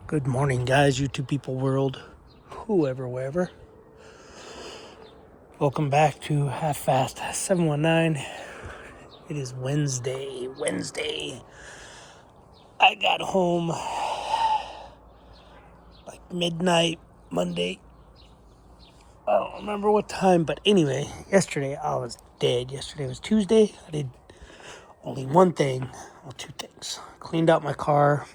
Good morning, guys, YouTube people world, whoever, wherever. Welcome back to Half Fast 719. It is Wednesday. I got home like midnight Monday. I don't remember what time, but anyway, yesterday I was dead. Yesterday was Tuesday. I did only one thing, well, two things. Cleaned out my car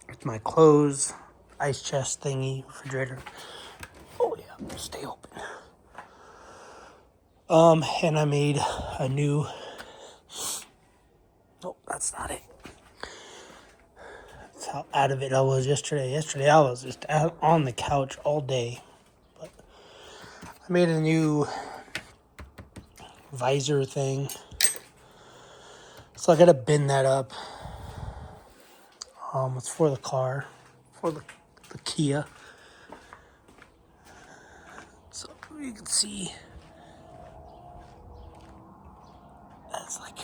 with my clothes, ice chest thingy, refrigerator. Oh yeah, stay open. And I made a new. Nope, that's not it. That's how out of it I was yesterday. Yesterday I was just out on the couch all day. But I made a new visor thing. So I gotta bend that up. It's for the car, for the Kia. So you can see it's like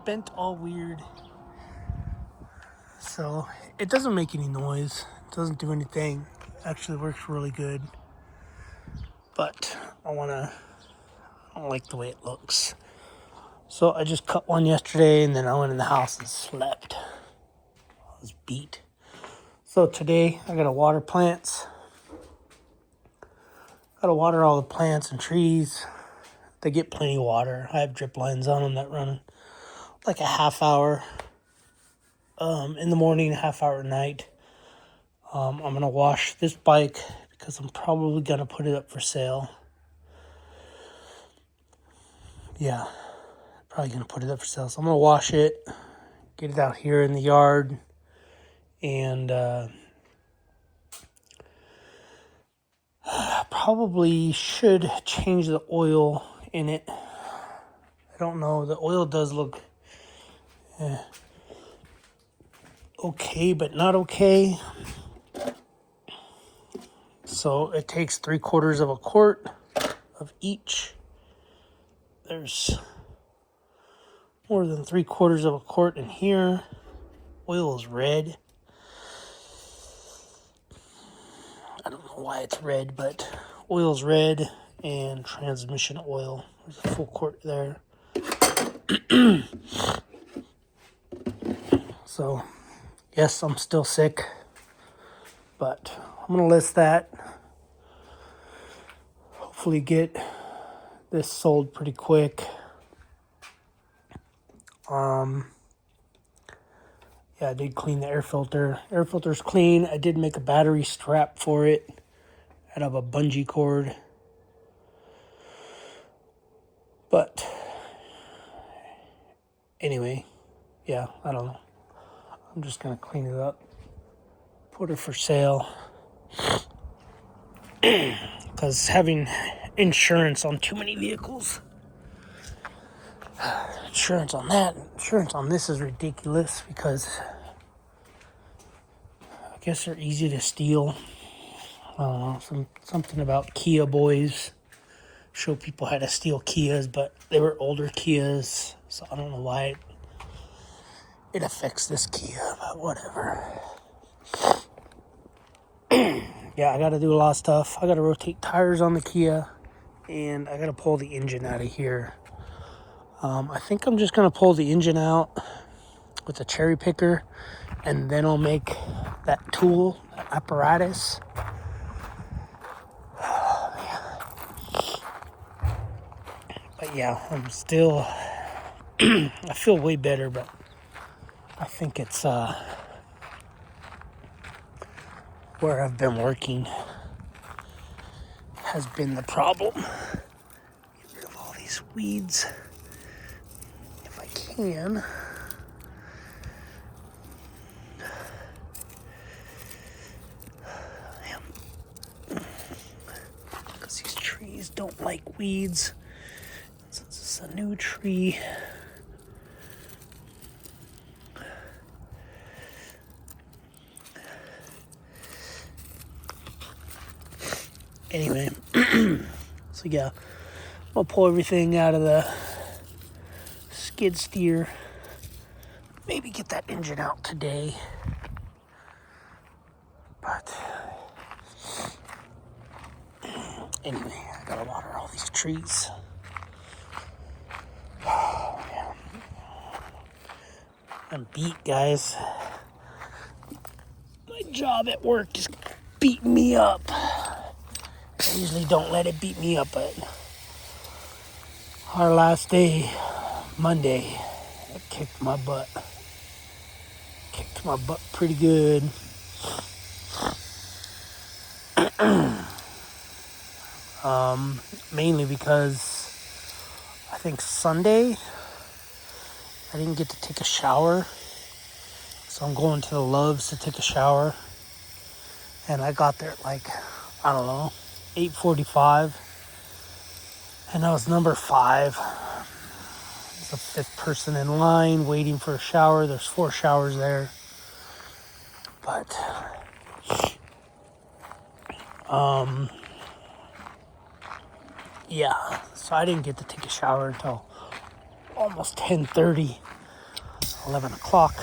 bent all weird. So it doesn't make any noise. It doesn't do anything. It actually works really good. But I don't like the way it looks. So I just cut one yesterday and then I went in the house and slept. I was beat. So today I gotta water plants. Gotta water all the plants and trees. They get plenty of water. I have drip lines on them that run like a half hour in the morning, a half hour at night. I'm gonna wash this bike because I'm probably gonna put it up for sale. Yeah, probably gonna put it up for sale. So I'm gonna wash it, get it out here in the yard, and probably should change the oil in it. I don't know. The oil does look okay, but not okay. So it takes 3/4 of a quart of each. There's more than 3/4 of a quart in here. Oil is red. I don't know why it's red, but oil's red, and transmission oil. There's a full quart there. So, yes, I'm still sick, but I'm going to list that. Hopefully get this sold pretty quick. Yeah, I did clean the air filter. Air filter's clean. I did make a battery strap for it out of a bungee cord. But anyway, yeah, I don't know. I'm just going to clean it up. Put it for sale. Because having insurance on too many vehicles, insurance on that, insurance on this is ridiculous because I guess they're easy to steal. I don't know, something about Kia boys show people how to steal Kias, but they were older Kias, so I don't know why it affects this Kia, but whatever. Yeah, I gotta do a lot of stuff. I gotta rotate tires on the Kia, and I gotta pull the engine out of here. I think I'm just gonna pull the engine out with a cherry picker, and then I'll make that tool, that apparatus. But yeah, I'm still, I feel way better, but I think it's where I've been working has been the problem. Get rid of all these weeds if I can. Because these trees don't like weeds. Since it's a new tree. Anyway, so yeah, I'll pull everything out of the skid steer. Maybe get that engine out today. Anyway, I gotta water all these trees. I'm beat, guys. My job at work is beating me up. I usually don't let it beat me up, but our last day, Monday, it kicked my butt. Kicked my butt pretty good. Mainly because I think Sunday I didn't get to take a shower. So I'm going to the Loves to take a shower. And I got there at like, I don't know, 8:45. And I was number 5. I was the 5th person in line waiting for a shower. There's 4 showers there. But, yeah. So I didn't get to take a shower until almost 10:30, 11 o'clock.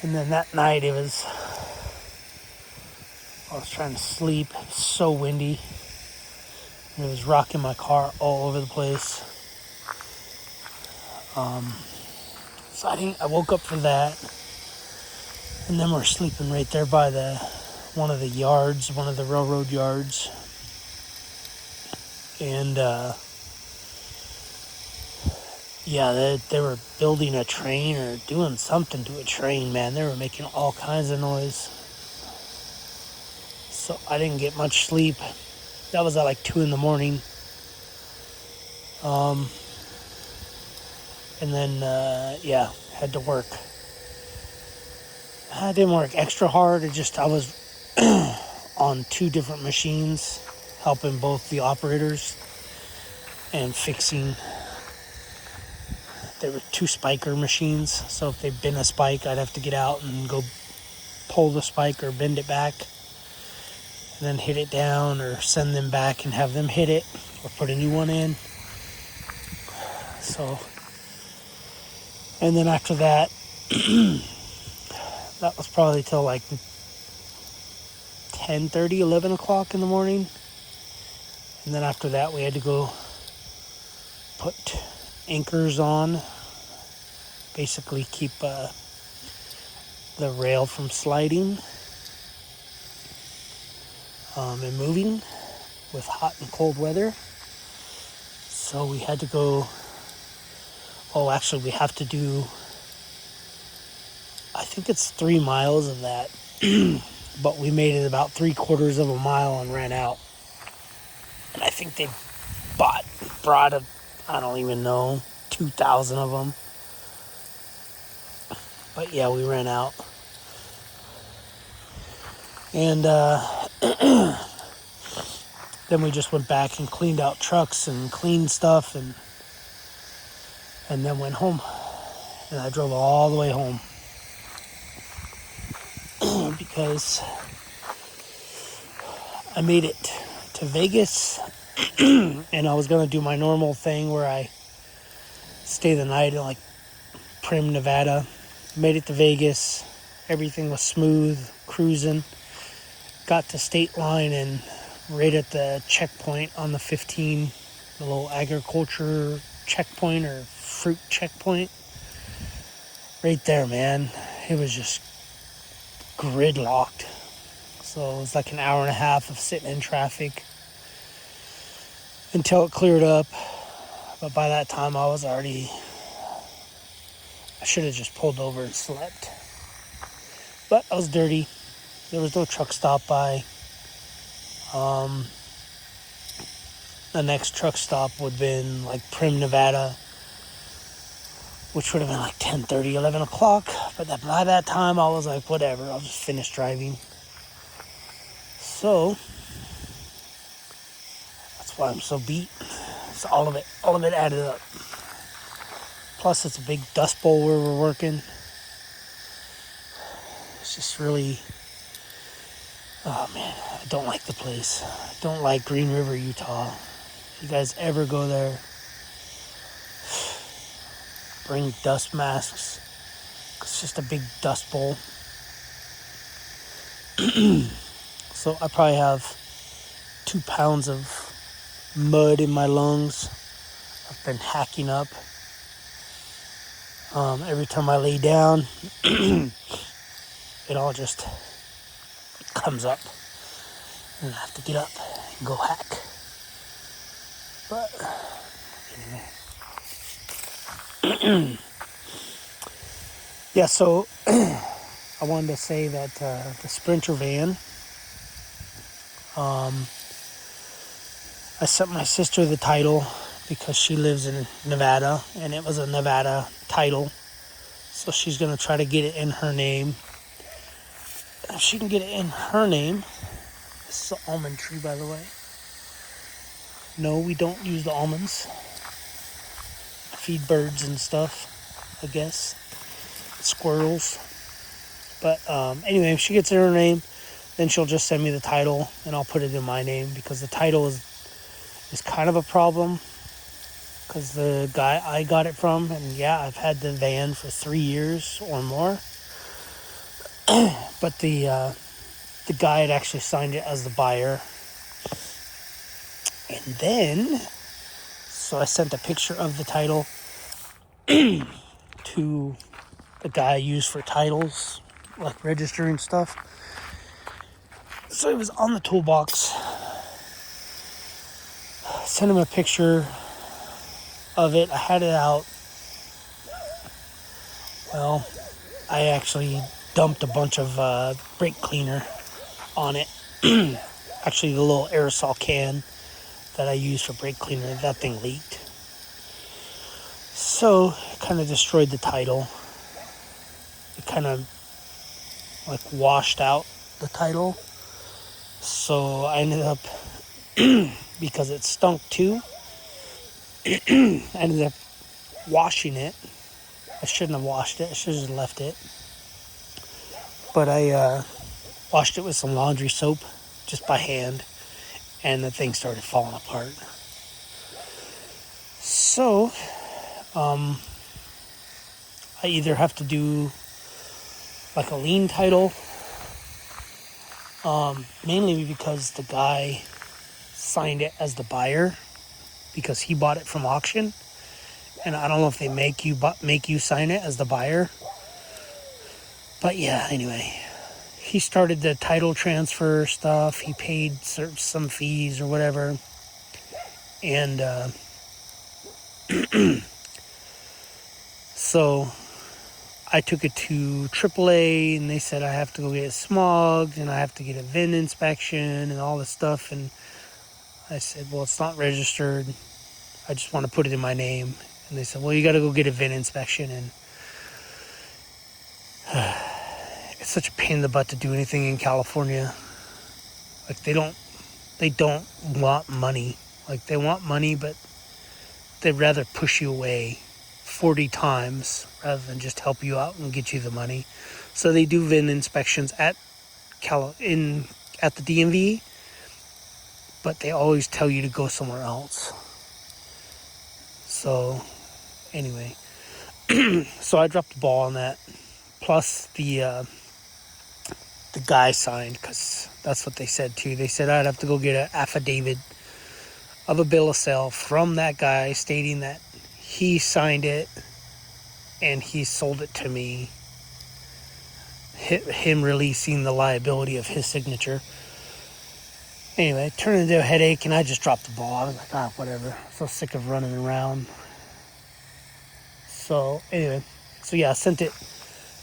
And then that night I was trying to sleep. It was so windy. It was rocking my car all over the place. So I woke up for that. And then we're sleeping right there by one of the railroad yards. And they were building a train or doing something to a train, man. They were making all kinds of noise. So I didn't get much sleep. That was at like 2 in the morning. And then, had to work. I didn't work extra hard. I was on 2 different machines, helping both the operators and fixing. There were 2 spiker machines, so if they bent a spike, I'd have to get out and go pull the spike or bend it back, and then hit it down, or send them back and have them hit it, or put a new one in. So, and then after that, that was probably till like 10:30, 11 o'clock in the morning. And then after that, we had to go put anchors on, basically keep the rail from sliding and moving with hot and cold weather. So we had to go, we have to do, I think it's 3 miles of that, but we made it about 3/4 of a mile and ran out. And I think they brought I don't even know, 2,000 of them. But yeah, we ran out. And then we just went back and cleaned out trucks and cleaned stuff, and then went home. And I drove all the way home because I made it to Vegas, and I was going to do my normal thing where I stay the night in like Primm, Nevada. Made it to Vegas. Everything was smooth, cruising. Got to state line, and right at the checkpoint on the 15, the little agriculture checkpoint or fruit checkpoint, right there, man, it was just gridlocked. So it was like an hour and a half of sitting in traffic until it cleared up. But by that time, I should have just pulled over and slept. But I was dirty. There was no truck stop by. The next truck stop would have been like Primm, Nevada, which would have been like 10:30, 11 o'clock. But by that time, I was like, whatever, I'll just finish driving. So, that's why I'm so beat. It's all of it added up. Plus, it's a big dust bowl where we're working. It's just really, oh man, I don't like the place. I don't like Green River, Utah. If you guys ever go there, bring dust masks. It's just a big dust bowl. So I probably have 2 pounds of mud in my lungs. I've been hacking up. Every time I lay down, it all just comes up. And I have to get up and go hack. But anyway. Yeah, so I wanted to say that the Sprinter van, I sent my sister the title because she lives in Nevada, and it was a Nevada title. So she's going to try to get it in her name. If she can get it in her name, this is an almond tree, by the way. No, we don't use the almonds. Feed birds and stuff, I guess. Squirrels. But anyway, if she gets it in her name, then she'll just send me the title, and I'll put it in my name, because the title is kind of a problem. Because the guy I got it from, and yeah, I've had the van for 3 years or more. But the guy had actually signed it as the buyer. And then, so I sent a picture of the title to the guy I use for titles, like registering stuff. So it was on the toolbox. Sent him a picture of it. I had it out. Well, I actually dumped a bunch of brake cleaner on it. Actually, the little aerosol can that I use for brake cleaner, that thing leaked. So, it kind of destroyed the title. It kind of like washed out the title. So I ended up, because it stunk too, I ended up washing it. I shouldn't have washed it. I should have just left it. But I washed it with some laundry soap, just by hand, and the thing started falling apart. So, I either have to do like a lien title, mainly because the guy signed it as the buyer, because he bought it from auction, and I don't know if they make you sign it as the buyer. But yeah, anyway, he started the title transfer stuff. He paid some fees or whatever, and so I took it to AAA, and they said I have to go get it smogged, and I have to get a VIN inspection and all this stuff. And I said, well, it's not registered. I just want to put it in my name. And they said, well, you got to go get a VIN inspection. And it's such a pain in the butt to do anything in California. Like, they don't want money. Like, they want money, but they'd rather push you away 40 times rather than just help you out and get you the money. So they do VIN inspections at the DMV, but they always tell you to go somewhere else. So anyway, so I dropped the ball on that. Plus the guy signed, because that's what they said too. They said I'd have to go get an affidavit of a bill of sale from that guy stating that he signed it and he sold it to me, him releasing the liability of his signature. Anyway, it turned into a headache, and I just dropped the ball. I was like, whatever. So sick of running around. So anyway, so yeah, I sent it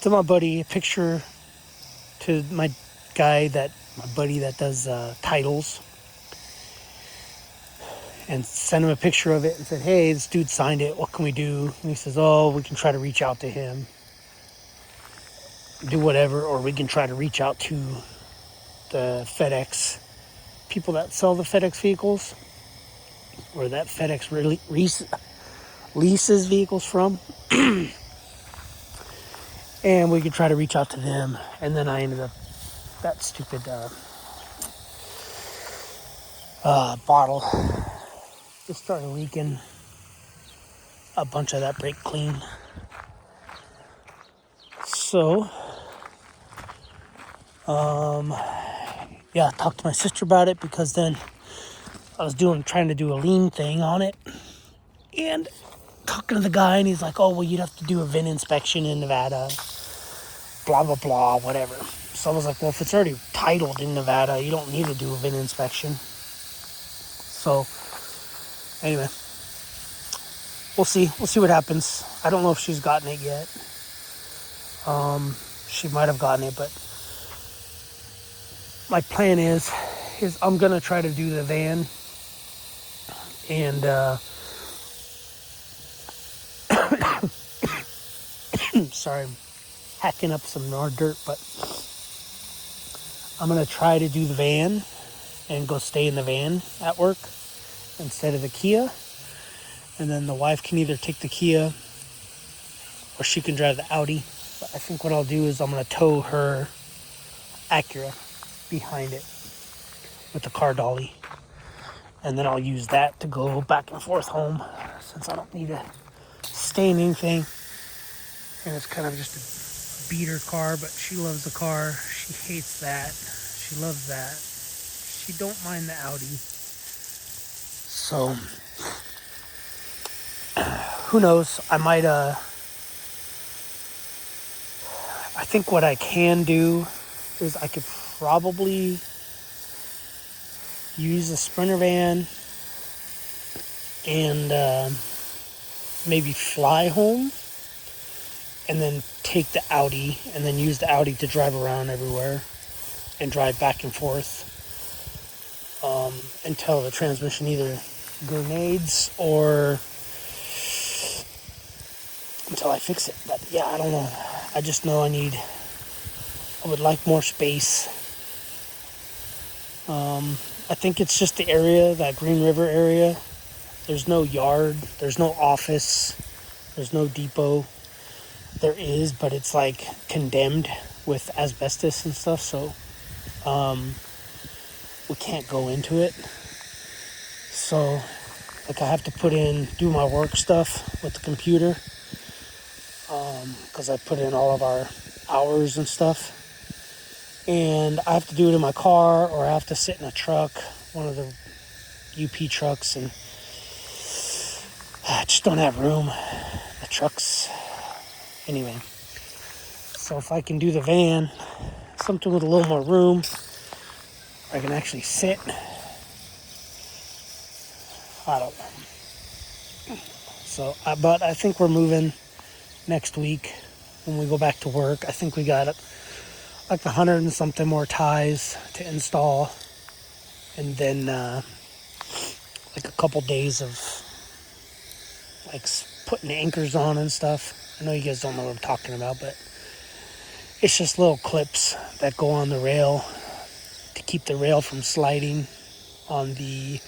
to my buddy, a picture to my buddy that does titles, and sent him a picture of it and said, hey, this dude signed it. What can we do? And he says, oh, we can try to reach out to him. Do whatever, or we can try to reach out to the FedEx people that sell the FedEx vehicles, or that FedEx really leases vehicles from. And we could try to reach out to them. And then I ended up, that stupid bottle just started leaking a bunch of that brake clean. So, yeah, I talked to my sister about it, because then I was trying to do a lean thing on it, and talking to the guy, and he's like, "Oh, well, you'd have to do a VIN inspection in Nevada, blah blah blah, whatever." So I was like, "Well, if it's already titled in Nevada, you don't need to do a VIN inspection." So anyway, we'll see. We'll see what happens. I don't know if she's gotten it yet. She might have gotten it, but my plan is I'm gonna try to do the van, and sorry, I'm hacking up some more dirt, but I'm gonna try to do the van and go stay in the van at work instead of the Kia, and then the wife can either take the Kia or she can drive the Audi. But I think what I'll do is I'm gonna tow her Acura behind it with the car dolly, and then I'll use that to go back and forth home, since I don't need to stay in anything. And it's kind of just a beater car, but she loves the car. She hates that. She loves that. She don't mind the Audi. So who knows? I might I think what I can do is I could probably use a Sprinter van and maybe fly home, and then take the Audi, and then use the Audi to drive around everywhere and drive back and forth until the transmission either grenades or until I fix it. But yeah, I don't know. I just know I would like more space. I think it's just the area, that Green River area. There's no yard, there's no office, there's no depot. There is, but it's like condemned with asbestos and stuff, so we can't go into it. So like I have to do my work stuff with the computer, because I put in all of our hours and stuff, and I have to do it in my car, or I have to sit in a truck, one of the UP trucks, and I just don't have room. The trucks, anyway. So if I can do the van, something with a little more room, I can actually sit. I don't know. So, but I think we're moving next week when we go back to work. I think we got like 100 and something more ties to install, and then like a couple days of like putting anchors on and stuff. I know you guys don't know what I'm talking about, but it's just little clips that go on the rail to keep the rail from sliding on the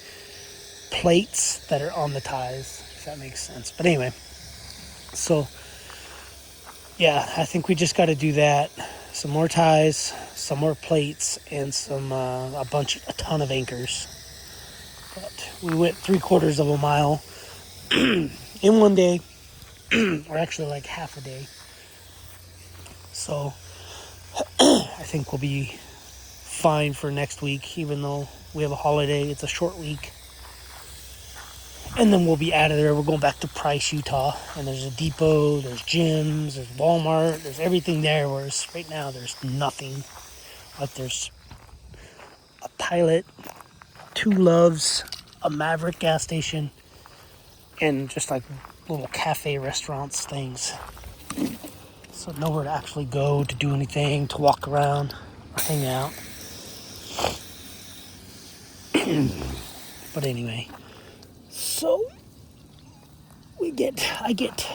plates that are on the ties, if that makes sense. But anyway, so yeah, I think we just got to do that. Some more ties, some more plates, and a ton of anchors. But we went 3/4 of a mile in one day, or actually like half a day. So I think we'll be fine for next week, even though we have a holiday. It's a short week. And then we'll be out of there. We're going back to Price, Utah. And there's a depot, there's gyms, there's Walmart, there's everything there. Whereas right now there's nothing. Like there's a Pilot, two Loves, a Maverick gas station, and just like little cafe restaurants things. So nowhere to actually go to do anything, to walk around or hang out. But anyway, so I get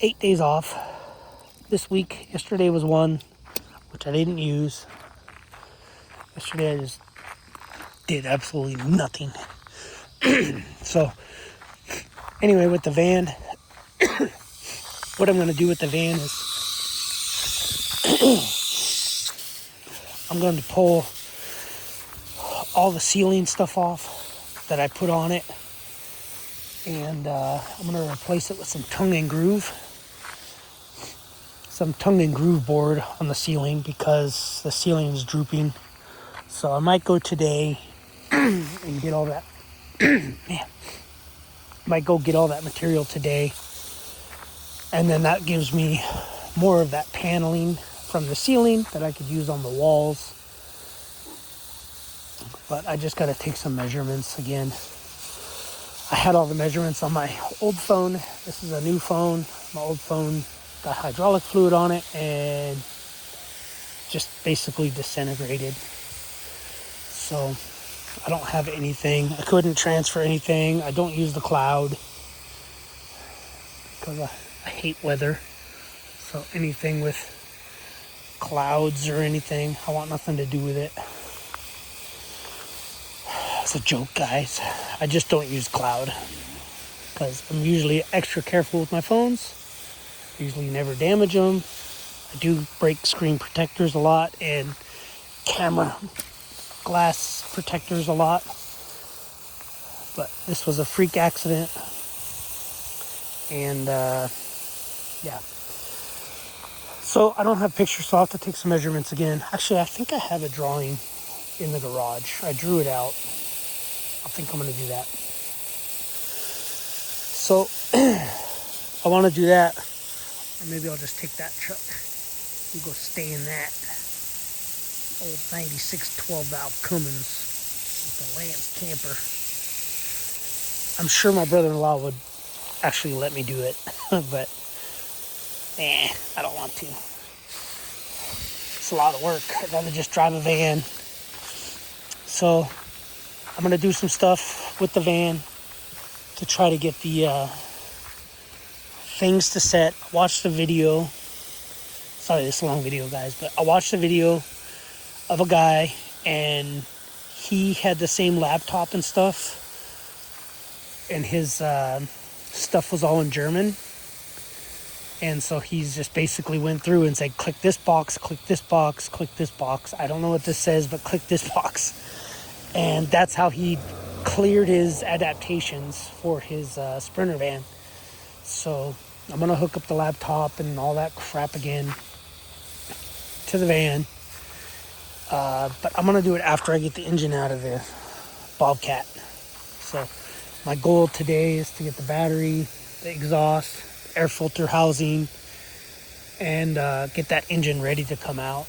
8 days off this week. Yesterday was one, which I didn't use. Yesterday I just did absolutely nothing. So anyway, with the van, what I'm going to do with the van is I'm going to pull all the ceiling stuff off that I put on it, and I'm going to replace it with some tongue and groove board on the ceiling, because the ceiling is drooping. So I might go today and get all that. Man, might go get all that material today, and then that gives me more of that paneling from the ceiling that I could use on the walls. But I just got to take some measurements again. I had all the measurements on my old phone. This is a new phone. My old phone got hydraulic fluid on it and just basically disintegrated. So I don't have anything. I couldn't transfer anything. I don't use the cloud because I hate weather. So anything with clouds or anything, I want nothing to do with it. It's a joke, guys. I just don't use cloud because I'm usually extra careful with my phones. Usually never damage them. I do break screen protectors a lot and camera glass protectors a lot. But this was a freak accident. And yeah. So I don't have pictures, so I'll have to take some measurements again. Actually, I think I have a drawing in the garage. I drew it out. I think I'm going to do that. So I want to do that. Or maybe I'll just take that truck and go stay in that old 96 12-valve Cummins with the Lance camper. I'm sure my brother-in-law would actually let me do it, but I don't want to. It's a lot of work. I'd rather just drive a van. So I'm going to do some stuff with the van to try to get the things to set. Watch the video. Sorry, this is a long video, guys, but I watched the video of a guy, and he had the same laptop and stuff, and his stuff was all in German. And so he's just basically went through and said, click this box, click this box, click this box. I don't know what this says, but click this box. And that's how he cleared his adaptations for his Sprinter van. So I'm going to hook up the laptop and all that crap again to the van. But I'm going to do it after I get the engine out of the Bobcat. So my goal today is to get the battery, the exhaust, air filter housing, and get that engine ready to come out.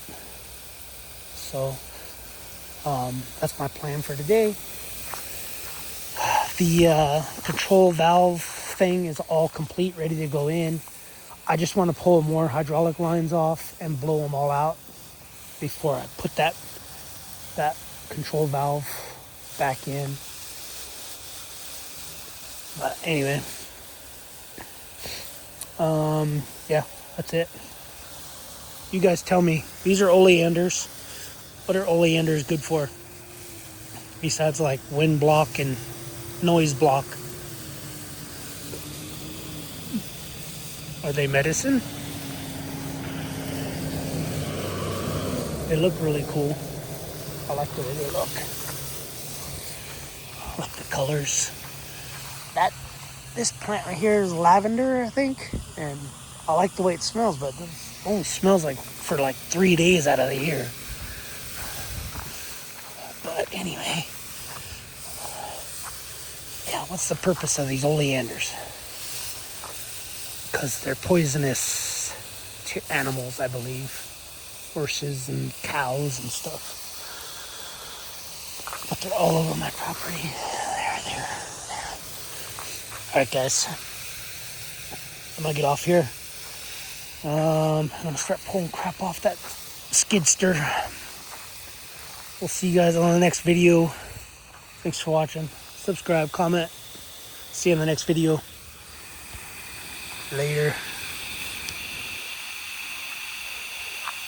So that's my plan for today. The control valve thing is all complete, ready to go in. I just want to pull more hydraulic lines off and blow them all out before I put that control valve back in. But anyway, yeah, that's it. You guys tell me. These are oleanders. What are oleanders good for? Besides like wind block and noise block. Are they medicine? They look really cool. I like the way they look. I like the colors. This plant right here is lavender, I think, and I like the way it smells, but it only smells like for like 3 days out of the year. But anyway, yeah, what's the purpose of these oleanders? Because they're poisonous to animals, I believe. Horses and cows and stuff. But they're all over my property. There. Alright, guys. I'm gonna get off here. I'm gonna start pulling crap off that skidster. We'll see you guys on the next video. Thanks for watching. Subscribe, comment. See you in the next video. Later.